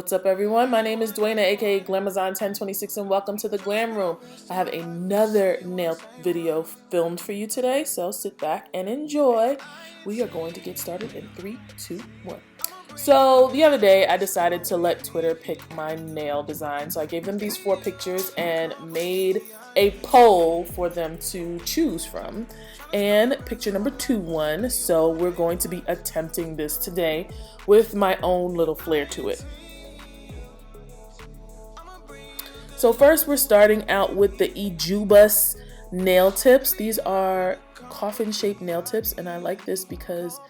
What's up, everyone? My name is Duana, aka Glamazon1026, and welcome to the Glam Room. I have another nail video filmed for you today, so sit back and enjoy. We are going to get started in 3, 2, 1. So the other day I decided to let Twitter pick my nail design. So I gave them these 4 pictures and made a poll for them to choose from. And picture number 2 won. So we're going to be attempting this today with my own little flair to it. So first we're starting out with the Ejubas nail tips. These are coffin shaped nail tips, and I like this because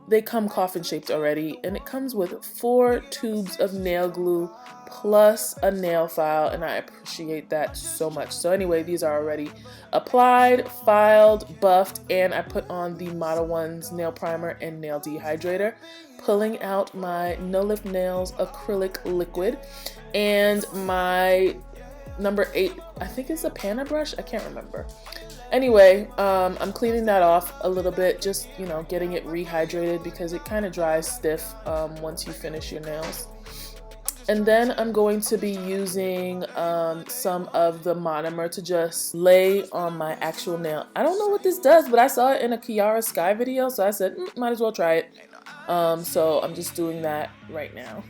they come coffin shaped already, and it comes with 4 tubes of nail glue plus a nail file, and I appreciate that so much. So anyway, these are already applied, filed, buffed, and I put on the Model 1's nail primer and nail dehydrator, pulling out my No Lift Nails acrylic liquid and my number 8, I think it's a panna brush, I can't remember. Anyway, I'm cleaning that off a little bit, just, getting it rehydrated because it kind of dries stiff once you finish your nails. And then I'm going to be using some of the monomer to just lay on my actual nail. I don't know what this does, but I saw it in a Kiara Sky video, so I said, might as well try it. So I'm just doing that right now.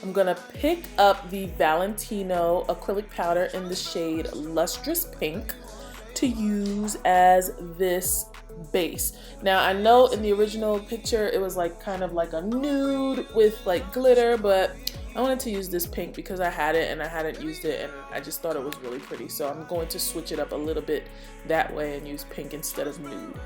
I'm gonna pick up the Valentino acrylic powder in the shade Lustrous Pink to use as this base. Now I know in the original picture it was like kind of like a nude with like glitter, but I wanted to use this pink because I had it and I hadn't used it and I just thought it was really pretty. So I'm going to switch it up a little bit that way and use pink instead of nude.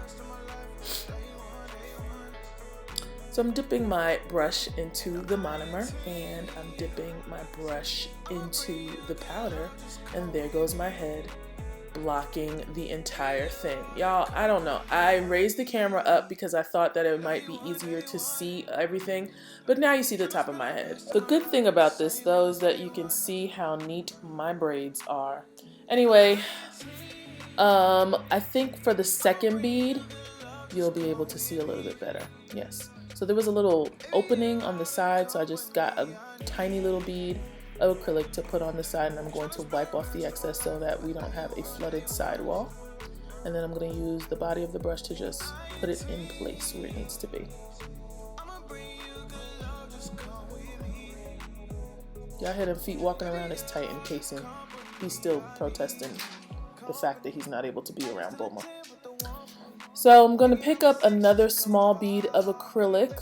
So I'm dipping my brush into the monomer and I'm dipping my brush into the powder, and there goes my head blocking the entire thing. Y'all, I don't know. I raised the camera up because I thought that it might be easier to see everything, but now you see the top of my head. The good thing about this though is that you can see how neat my braids are. Anyway, I think for the second bead, you'll be able to see a little bit better. Yes. So there was a little opening on the side, so I just got a tiny little bead of acrylic to put on the side, and I'm going to wipe off the excess so that we don't have a flooded sidewall. And then I'm going to use the body of the brush to just put it in place where it needs to be. Y'all hear them feet walking around is tight in casing. He's still protesting the fact that he's not able to be around Bulma. So I'm going to pick up another small bead of acrylic.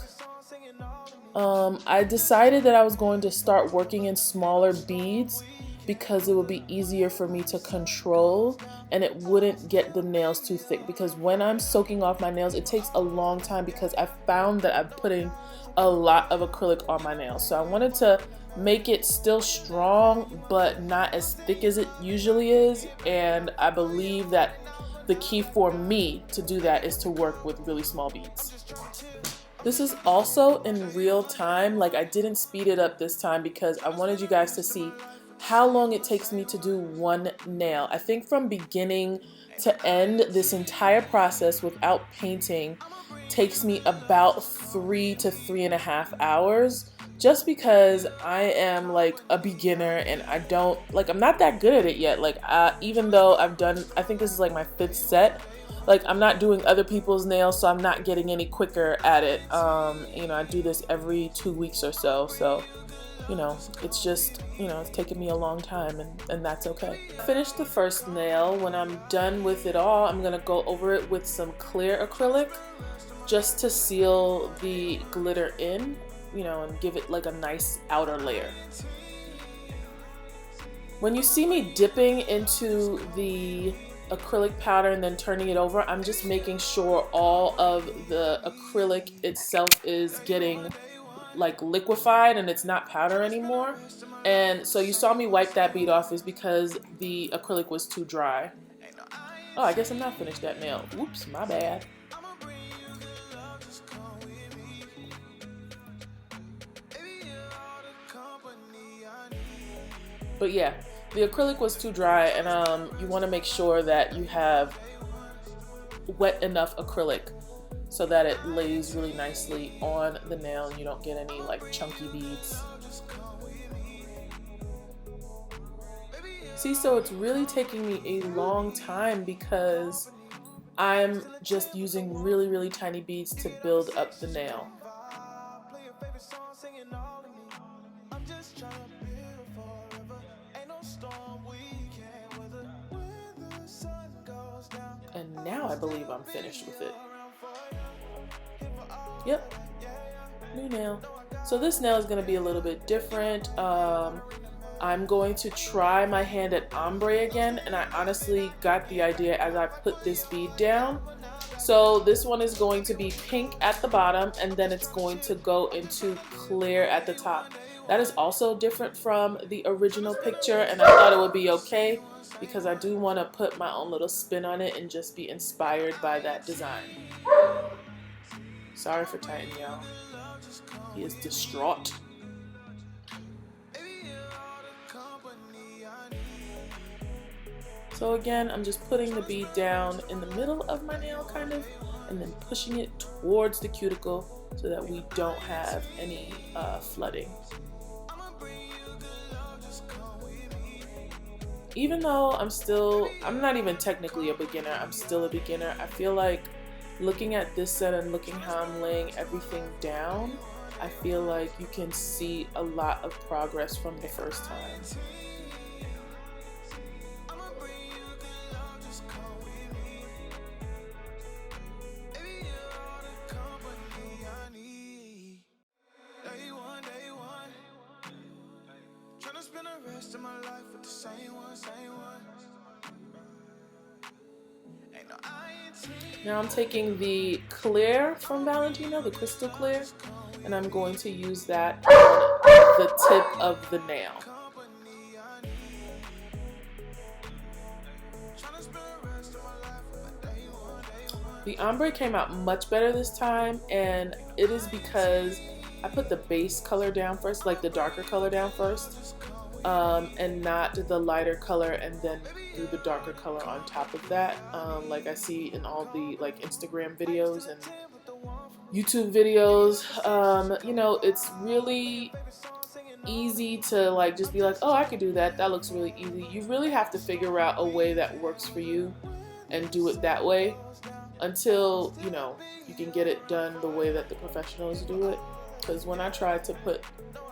I decided that I was going to start working in smaller beads because it would be easier for me to control and it wouldn't get the nails too thick, because when I'm soaking off my nails it takes a long time because I found that I'm putting a lot of acrylic on my nails. So I wanted to make it still strong but not as thick as it usually is, and I believe that the key for me to do that is to work with really small beads. This is also in real time. Like, I didn't speed it up this time because I wanted you guys to see how long it takes me to do one nail. I think from beginning to end, this entire process without painting takes me about 3 to 3.5 hours. Just because I am like a beginner and I'm not that good at it yet. Like, even though I think this is like my 5th set, like I'm not doing other people's nails, so I'm not getting any quicker at it. I do this every 2 weeks or so. So, it's just, it's taken me a long time, and that's okay. I finished the first nail. When I'm done with it all, I'm gonna go over it with some clear acrylic just to seal the glitter in. And give it like a nice outer layer. When you see me dipping into the acrylic powder and then turning it over, I'm just making sure all of the acrylic itself is getting like liquefied and it's not powder anymore. And so you saw me wipe that bead off is because the acrylic was too dry. Oh, I guess I'm not finished that nail. Oops, my bad. But yeah, the acrylic was too dry, and you want to make sure that you have wet enough acrylic so that it lays really nicely on the nail and you don't get any like chunky beads. See, so it's really taking me a long time because I'm just using really, really tiny beads to build up the nail. And now I believe I'm finished with it. Yep, new nail. So this nail is going to be a little bit different. I'm going to try my hand at ombre again, and I honestly got the idea as I put this bead down. So this one is going to be pink at the bottom, and then it's going to go into clear at the top. That is also different from the original picture, and I thought it would be okay because I do want to put my own little spin on it and just be inspired by that design. Sorry for Titan, y'all. He is distraught. So again, I'm just putting the bead down in the middle of my nail kind of, and then pushing it towards the cuticle so that we don't have any flooding. Even though I'm not even technically a beginner, I'm still a beginner, I feel like looking at this set and looking how I'm laying everything down, I feel like you can see a lot of progress from the first time. Now I'm taking the clear from Valentino, the crystal clear, and I'm going to use that on the tip of the nail. The ombre came out much better this time, and it is because I put the base color down first, like the darker color down first, and not the lighter color and then do the darker color on top of that, like I see in all the like Instagram videos and YouTube videos. You know, it's really easy to like just be like, oh, I could do that, that looks really easy. You really have to figure out a way that works for you and do it that way until, you know, you can get it done the way that the professionals do it. Because when I tried to put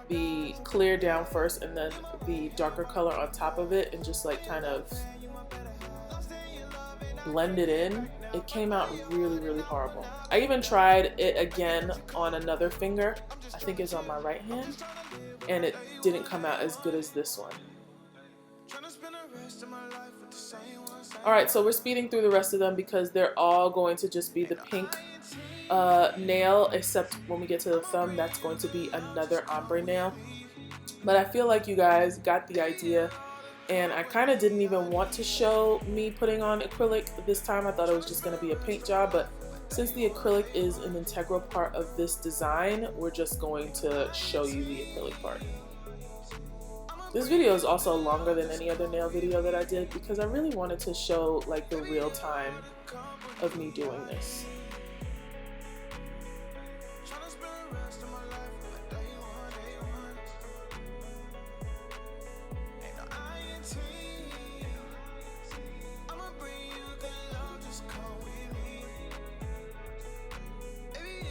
the clear down first and then the darker color on top of it and just like kind of blend it in, it came out really, really horrible. I even tried it again on another finger, I think it's on my right hand, and it didn't come out as good as this one. Alright, so we're speeding through the rest of them because they're all going to just be the pink nail, except when we get to the thumb, that's going to be another ombre nail. But I feel like you guys got the idea, and I kind of didn't even want to show me putting on acrylic this time. I thought it was just going to be a paint job, but since the acrylic is an integral part of this design, we're just going to show you the acrylic part. This video is also longer than any other nail video that I did because I really wanted to show like the real time of me doing this.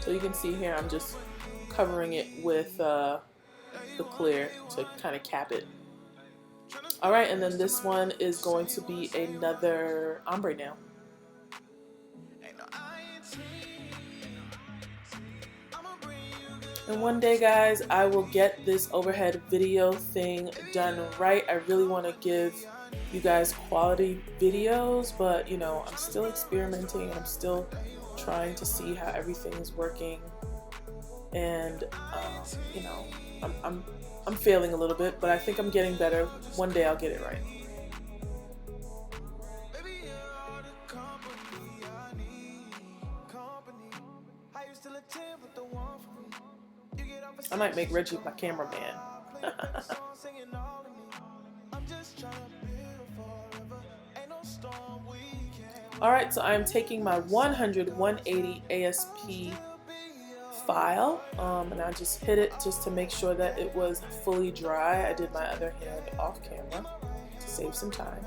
So you can see here I'm just covering it with the clear to kind of cap it. Alright, and then this one is going to be another ombre nail. And one day, guys, I will get this overhead video thing done right. I really want to give you guys quality videos, but you know, I'm still experimenting. I'm still trying to see how everything is working, and you know, I'm failing a little bit, but I think I'm getting better. One day I'll get it right. I might make Reggie my cameraman. Alright, so I'm taking my 180 ASP file, and I just hit it just to make sure that it was fully dry. I did my other hand off camera to save some time.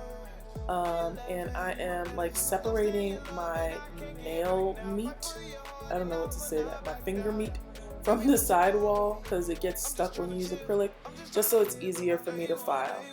And I am like separating my nail meat, I don't know what to say, that my finger meat from the sidewall because it gets stuck when you use acrylic, just so it's easier for me to file.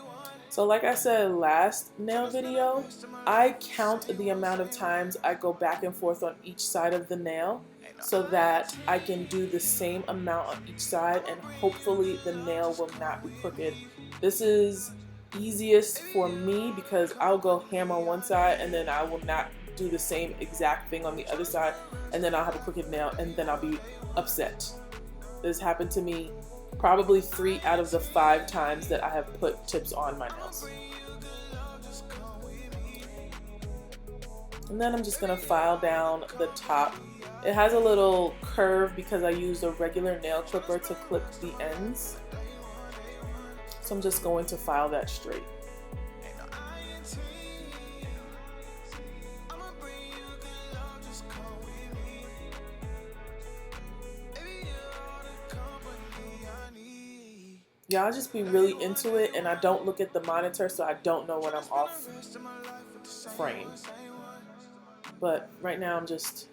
So like I said last nail video, I count the amount of times I go back and forth on each side of the nail so that I can do the same amount on each side and hopefully the nail will not be crooked. This is easiest for me because I'll go ham on one side and then I will not do the same exact thing on the other side, and then I'll have a crooked nail and then I'll be upset. This happened to me probably 3 out of the 5 times that I have put tips on my nails. And then I'm just going to file down the top. It has a little curve because I used a regular nail clipper to clip the ends. So I'm just going to file that straight. Y'all just be really into it, and I don't look at the monitor, so I don't know when I'm off frame. But right now I'm just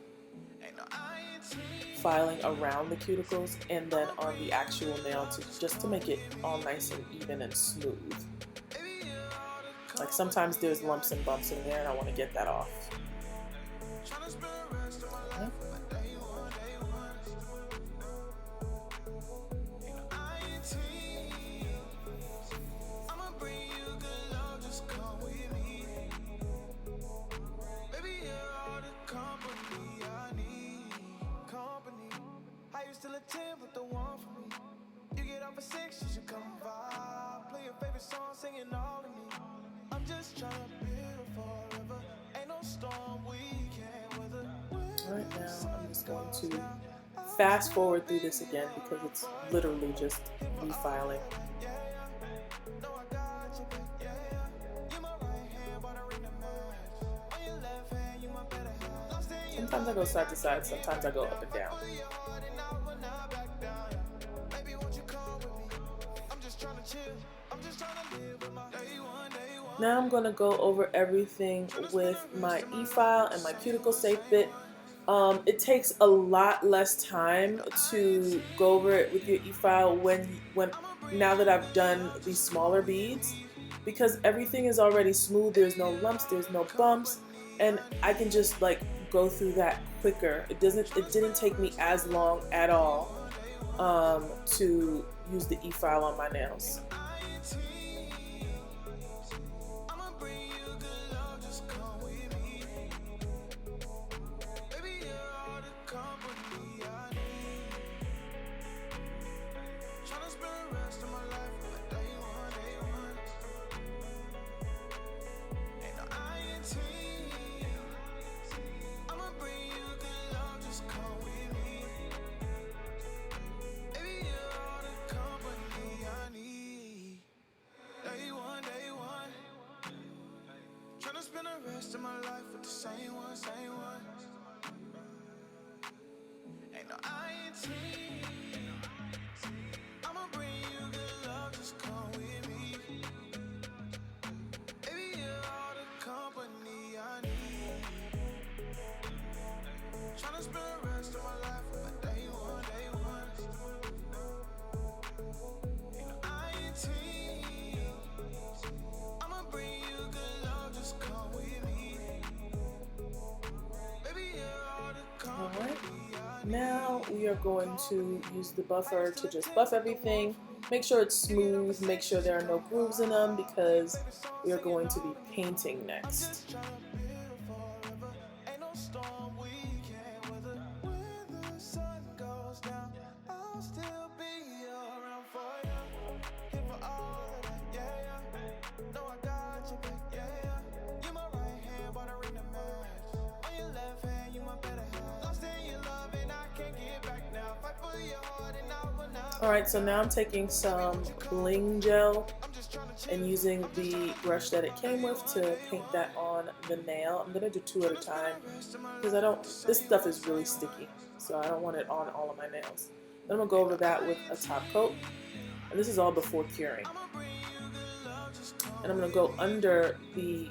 filing around the cuticles and then on the actual nail just to make it all nice and even and smooth. Like sometimes there's lumps and bumps in there and I want to get that off. Okay. Still a 10 with the one for me. You get off a 6, you should come by. Play your favorite song, singing all of me. I'm just trying to build forever. Ain't no storm we can't weather. Right now, I'm just going to fast forward through this again because it's literally just refiling. Sometimes I go side to side, sometimes I go up and down. Now I'm going to go over everything with my e-file and my cuticle safe bit. It takes a lot less time to go over it with your e-file now that I've done these smaller beads, because everything is already smooth. There's no lumps, there's no bumps, and I can just like go through that quicker. It didn't take me as long at all to use the e-file on my nails. Spend the rest of my life with the same one, same one. Ain't no INT. I'ma bring you good love, just come with me. Baby, you're all the company I need. Tryna spend the rest of my life with my day one, day one. Ain't no INT. I'ma bring you good love, just come with me. Baby, you're all the company. Alright, now we are going to use the buffer to just buff everything. Make sure it's smooth, make sure there are no grooves in them because we are going to be painting next. Alright, so now I'm taking some bling gel and using the brush that it came with to paint that on the nail. I'm gonna do 2 at a time because this stuff is really sticky, so I don't want it on all of my nails. Then I'm gonna go over that with a top coat, and this is all before curing. And I'm gonna go under the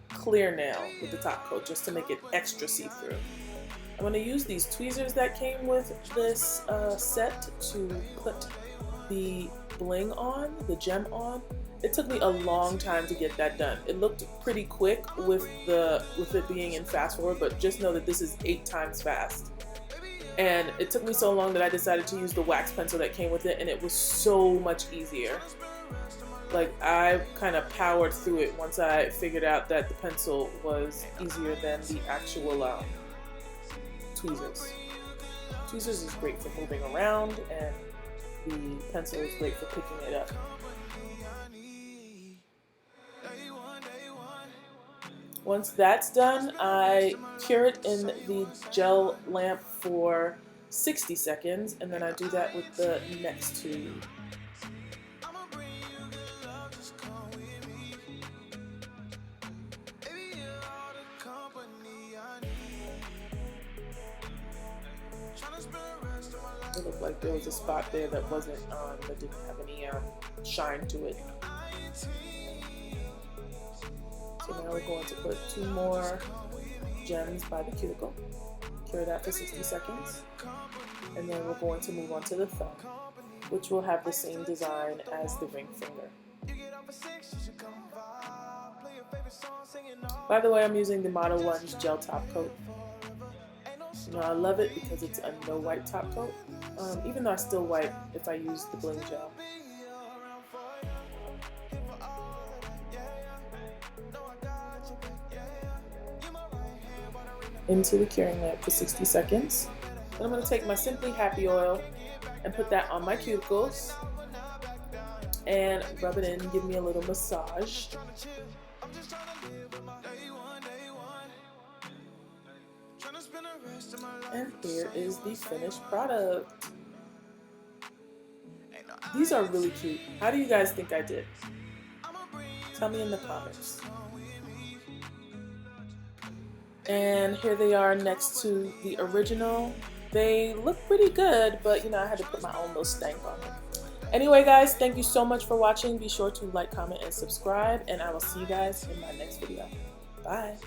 clear nail with the top coat just to make it extra see-through. I'm going to use these tweezers that came with this set to put the bling on, the gem on. It took me a long time to get that done. It looked pretty quick with it being in fast forward, but just know that this is 8 times fast. And it took me so long that I decided to use the wax pencil that came with it, and it was so much easier. Like, I kind of powered through it once I figured out that the pencil was easier than the actual tweezers. Tweezers is great for moving around, and the pencil is great for picking it up. Once that's done, I cure it in the gel lamp for 60 seconds, and then I do that with the next tube. It looked like there was a spot there that wasn't that didn't have any shine to it. So now we're going to put 2 more gems by the cuticle. Cure that for 60 seconds. And then we're going to move on to the thumb, which will have the same design as the ring finger. By the way, I'm using the Model 1's gel top coat. You know, I love it because it's a no white top coat, even though I still wipe if I use the bling gel. Into the curing lamp for 60 seconds. Then I'm going to take my Simply Happy oil and put that on my cuticles and rub it in, give me a little massage. And here is the finished product. These are really cute. How do you guys think I did? Tell me in the comments. And here they are next to the original. They look pretty good, but you know, I had to put my own little stank on them. Anyway guys, thank you so much for watching. Be sure to like, comment, and subscribe, and I will see you guys in my next video. Bye.